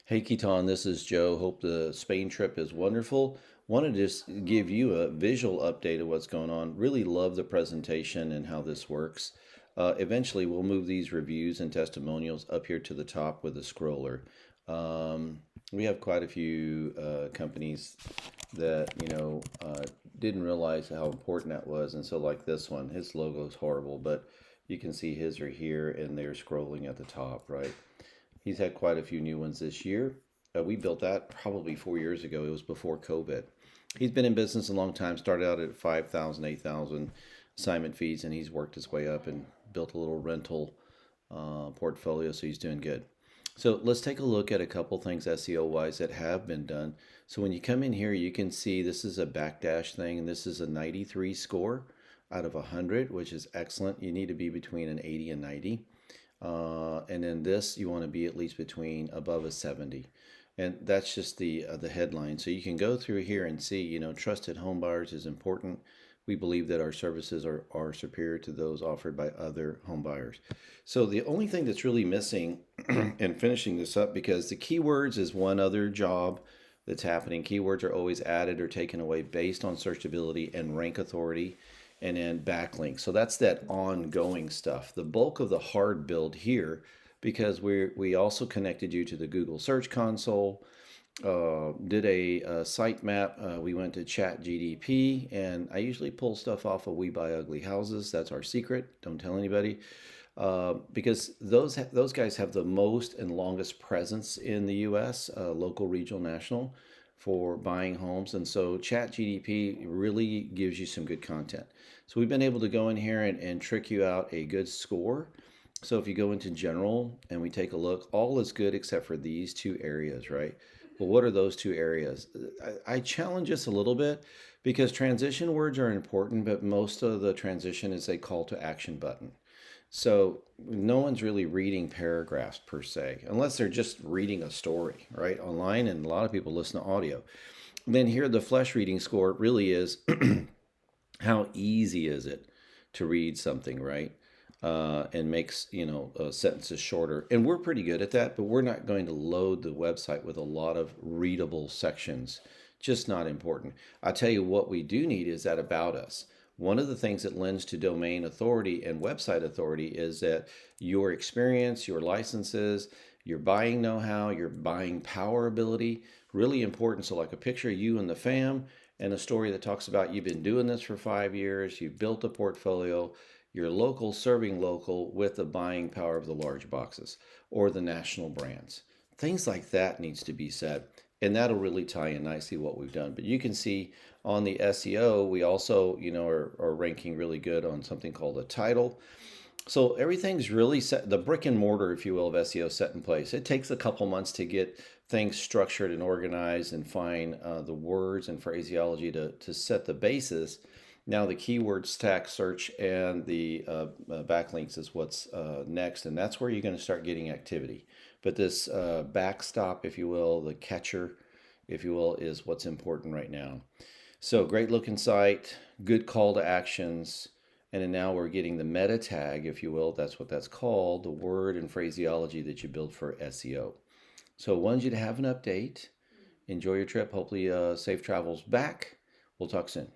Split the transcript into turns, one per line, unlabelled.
Hey Keaton, this is Joe. Hope the Spain trip is wonderful. Wanted to just give you a visual update of what's going on. Really love the presentation and how this works. Eventually, we'll move these reviews and testimonials up here to the top with a scroller. We have quite a few companies that didn't realize how important that was, and so like this one, his logo is horrible, but you can see his are here and they're scrolling at the top, right? He's had quite a few new ones this year. We built that probably 4 years ago. It was before COVID. He's been in business a long time. Started out at 5,000, 8,000 assignment fees, and he's worked his way up and built a little rental portfolio. So he's doing good. So let's take a look at a couple things SEO wise that have been done. So when you come in here, you can see this is a backdash thing, and this is a 93 score out of 100, which is excellent. You need to be between an 80 and 90. And then this, you want to be at least between above a 70. And that's just the headline. So you can go through here and see, trusted home buyers is important. We believe that our services are superior to those offered by other home buyers. So the only thing that's really missing and finishing this up, because the keywords is one other job that's happening. Keywords are always added or taken away based on searchability and rank authority, and then backlinks. So that's that ongoing stuff. The bulk of the hard build here, because we also connected you to the Google Search Console, did a site map. We went to ChatGDP, and I usually pull stuff off of We Buy Ugly Houses. That's our secret. Don't tell anybody. Because those guys have the most and longest presence in the U.S., local, regional, national, for buying homes. And so ChatGDP really gives you some good content. So we've been able to go in here and trick you out a good score. So if you go into general and we take a look, all is good except for these two areas, right? Well, what are those two areas? I challenge this a little bit because transition words are important, but most of the transition is a call to action button. So no one's really reading paragraphs per se, unless they're just reading a story, right, online, and a lot of people listen to audio. Then here, the flesh reading score really is how easy is it to read something, right? And makes sentences shorter. And we're pretty good at that, but we're not going to load the website with a lot of readable sections. Just not important. I'll tell you what we do need is that about us. One of the things that lends to domain authority and website authority is that your experience, your licenses, your buying know-how, your buying power ability, really important. So like a picture of you and the fam and a story that talks about you've been doing this for 5 years, you've built a portfolio, you're local, serving local with the buying power of the large boxes or the national brands. Things like that needs to be said, and that'll really tie in nicely what we've done. But you can see on the SEO, we also, are ranking really good on something called a title. So everything's really set, the brick and mortar, if you will, of SEO set in place. It takes a couple months to get things structured and organized and find the words and phraseology to set the basis. Now the keyword stack search and the backlinks is what's next, and that's where you're going to start getting activity. But this backstop, if you will, the catcher, if you will, is what's important right now. So great looking site, good call to actions, and then now we're getting the meta tag, if you will. That's what that's called, the word and phraseology that you build for SEO. So I wanted you to have an update. Enjoy your trip. Hopefully safe travels back. We'll talk soon.